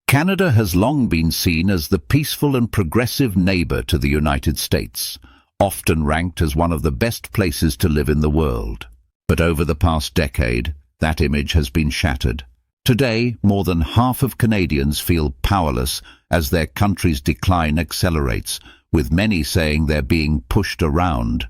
Canada has long been seen as the peaceful and progressive neighbor to the United States, often ranked as one of the best places to live in the world. But over the past decade, that image has been shattered. Today, more than half of Canadians feel powerless as their country's decline accelerates, with many saying they're being pushed around.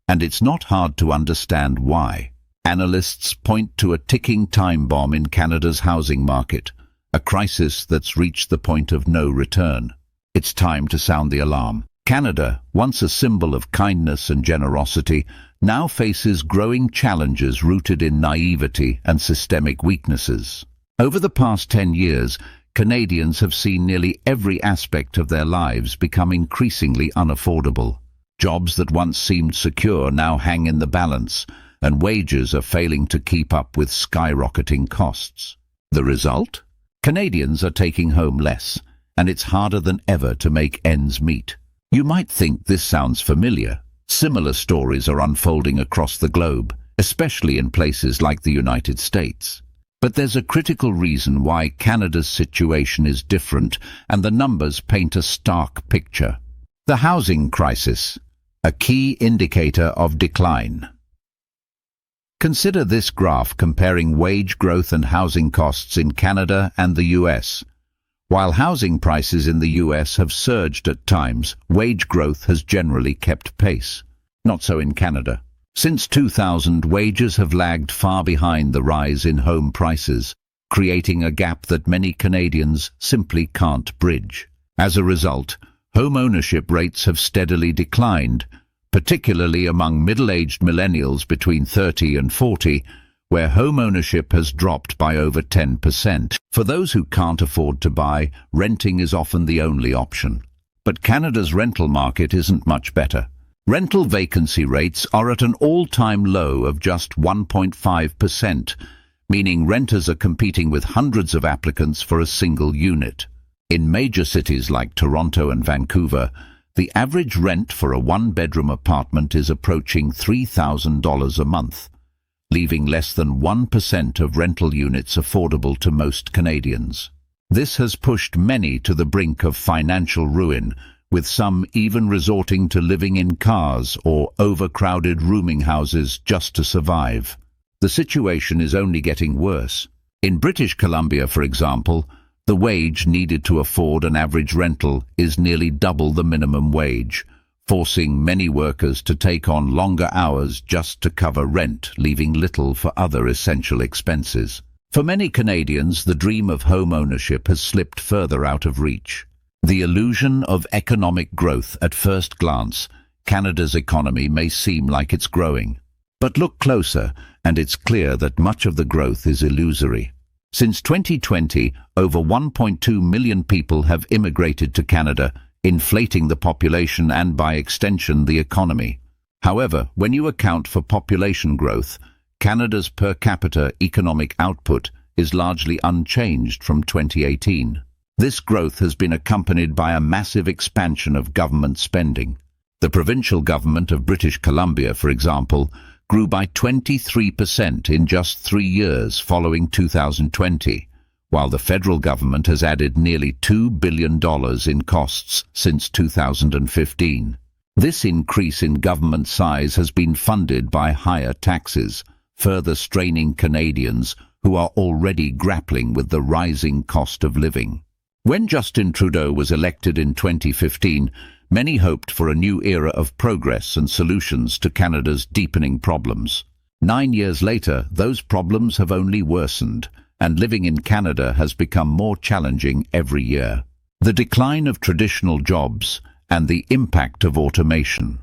And it's not hard to understand why. Analysts point to a ticking time bomb in Canada's housing market, a crisis that's reached the point of no return. It's time to sound the alarm. Canada, once a symbol of kindness and generosity, now faces growing challenges rooted in naivety and systemic weaknesses. Over the past 10 years, Canadians have seen nearly every aspect of their lives become increasingly unaffordable. Jobs that once seemed secure now hang in the balance, and wages are failing to keep up with skyrocketing costs. The result? Canadians are taking home less, and it's harder than ever to make ends meet. You might think this sounds familiar. Similar stories are unfolding across the globe, especially in places like the United States. But there's a critical reason why Canada's situation is different, and the numbers paint a stark picture. The housing crisis, a key indicator of decline. Consider this graph comparing wage growth and housing costs in Canada and the US. While housing prices in the US have surged at times, wage growth has generally kept pace. Not so in Canada. Since 2000, wages have lagged far behind the rise in home prices, creating a gap that many Canadians simply can't bridge. As a result, home ownership rates have steadily declined, particularly among middle-aged millennials between 30 and 40, where home ownership has dropped by over 10%. For those who can't afford to buy, renting is often the only option. But Canada's rental market isn't much better. Rental vacancy rates are at an all-time low of just 1.5%, meaning renters are competing with hundreds of applicants for a single unit. In major cities like Toronto and Vancouver, the average rent for a one-bedroom apartment is approaching $3,000 a month, leaving less than 1% of rental units affordable to most Canadians. This has pushed many to the brink of financial ruin, with some even resorting to living in cars or overcrowded rooming houses just to survive. The situation is only getting worse. In British Columbia, for example, the wage needed to afford an average rental is nearly double the minimum wage, forcing many workers to take on longer hours just to cover rent, leaving little for other essential expenses. For many Canadians, the dream of home ownership has slipped further out of reach. The illusion of economic growth at first glance, Canada's economy may seem like it's growing. But look closer, and it's clear that much of the growth is illusory. Since 2020, over 1.2 million people have immigrated to Canada, inflating the population and, by extension, the economy. However, when you account for population growth, Canada's per capita economic output is largely unchanged from 2018. This growth has been accompanied by a massive expansion of government spending. The provincial government of British Columbia, for example, grew by 23% in just 3 years following 2020, while the federal government has added nearly $2 billion in costs since 2015. This increase in government size has been funded by higher taxes, further straining Canadians who are already grappling with the rising cost of living. When Justin Trudeau was elected in 2015, many hoped for a new era of progress and solutions to Canada's deepening problems. 9 years later, those problems have only worsened, and living in Canada has become more challenging every year. The decline of traditional jobs and the impact of automation.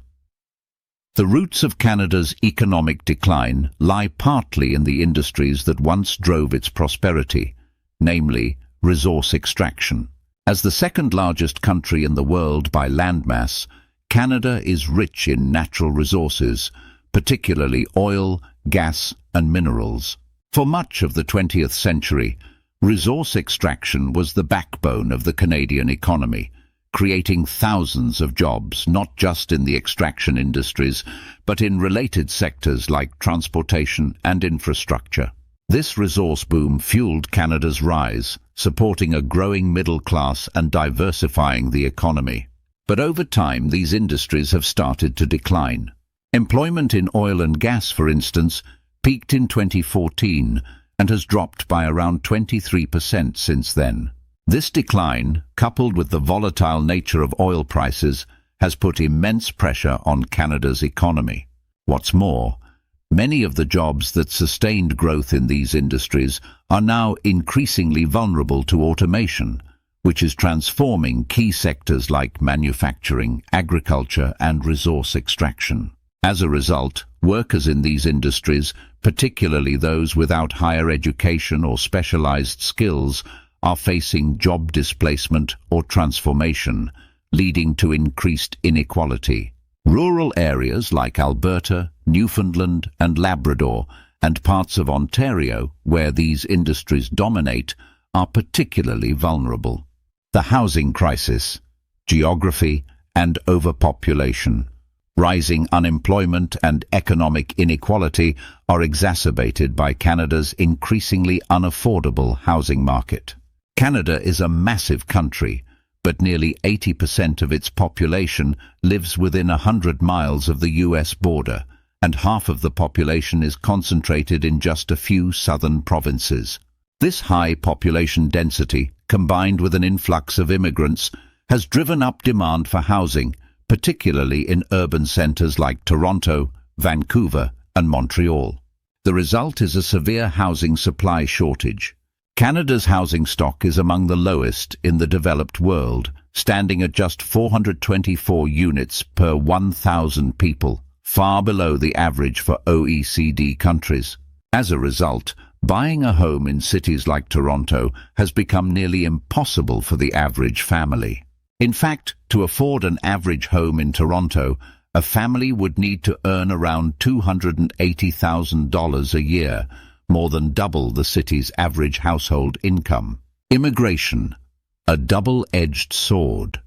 The roots of Canada's economic decline lie partly in the industries that once drove its prosperity, namely resource extraction. As the second-largest country in the world by landmass, Canada is rich in natural resources, particularly oil, gas, and minerals. For much of the 20th century, resource extraction was the backbone of the Canadian economy, creating thousands of jobs, not just in the extraction industries, but in related sectors like transportation and infrastructure. This resource boom fueled Canada's rise, supporting a growing middle class and diversifying the economy. But over time, these industries have started to decline. Employment in oil and gas, for instance, peaked in 2014 and has dropped by around 23% since then. This decline, coupled with the volatile nature of oil prices, has put immense pressure on Canada's economy. What's more, many of the jobs that sustained growth in these industries are now increasingly vulnerable to automation, which is transforming key sectors like manufacturing, agriculture, and resource extraction. As a result, workers in these industries, particularly those without higher education or specialized skills, are facing job displacement or transformation, leading to increased inequality. Rural areas like Alberta, Newfoundland and Labrador, and parts of Ontario, where these industries dominate, are particularly vulnerable. The housing crisis, geography and overpopulation, rising unemployment and economic inequality are exacerbated by Canada's increasingly unaffordable housing market. Canada is a massive country, but nearly 80% of its population lives within 100 miles of the US border, and half of the population is concentrated in just a few southern provinces. This high population density, combined with an influx of immigrants, has driven up demand for housing, particularly in urban centres like Toronto, Vancouver and Montreal. The result is a severe housing supply shortage. Canada's housing stock is among the lowest in the developed world, standing at just 424 units per 1,000 people, far below the average for OECD countries. As a result, buying a home in cities like Toronto has become nearly impossible for the average family. In fact, to afford an average home in Toronto, a family would need to earn around $280,000 a year, more than double the city's average household income. Immigration, a double-edged sword.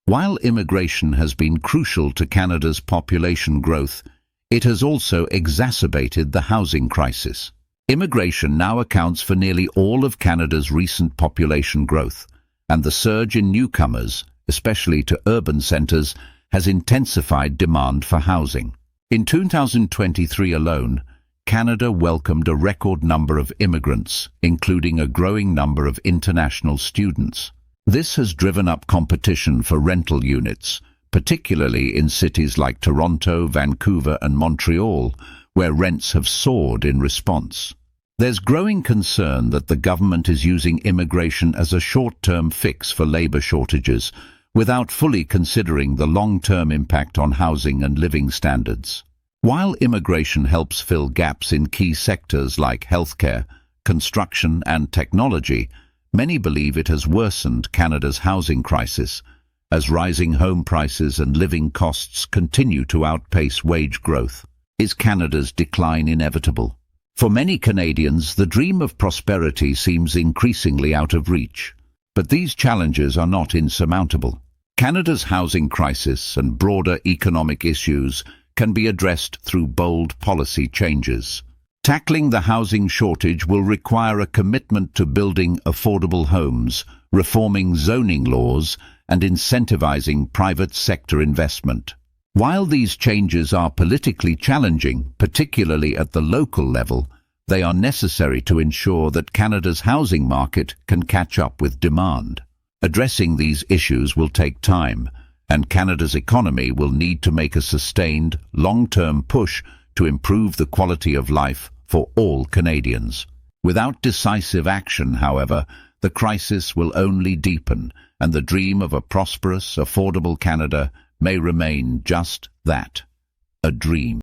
While immigration has been crucial to Canada's population growth, it has also exacerbated the housing crisis. Immigration now accounts for nearly all of Canada's recent population growth, and the surge in newcomers, especially to urban centres, has intensified demand for housing. In 2023 alone, Canada welcomed a record number of immigrants, including a growing number of international students. This has driven up competition for rental units, particularly in cities like Toronto, Vancouver and Montreal, where rents have soared in response. There's growing concern that the government is using immigration as a short-term fix for labour shortages, without fully considering the long-term impact on housing and living standards. While immigration helps fill gaps in key sectors like healthcare, construction and technology, many believe it has worsened Canada's housing crisis, as rising home prices and living costs continue to outpace wage growth. Is Canada's decline inevitable? For many Canadians, the dream of prosperity seems increasingly out of reach. But these challenges are not insurmountable. Canada's housing crisis and broader economic issues can be addressed through bold policy changes. Tackling the housing shortage will require a commitment to building affordable homes, reforming zoning laws, and incentivizing private sector investment. While these changes are politically challenging, particularly at the local level, they are necessary to ensure that Canada's housing market can catch up with demand. Addressing these issues will take time, and Canada's economy will need to make a sustained, long-term push to improve the quality of life for all Canadians. Without decisive action, however, the crisis will only deepen, and the dream of a prosperous, affordable Canada may remain just that, a dream.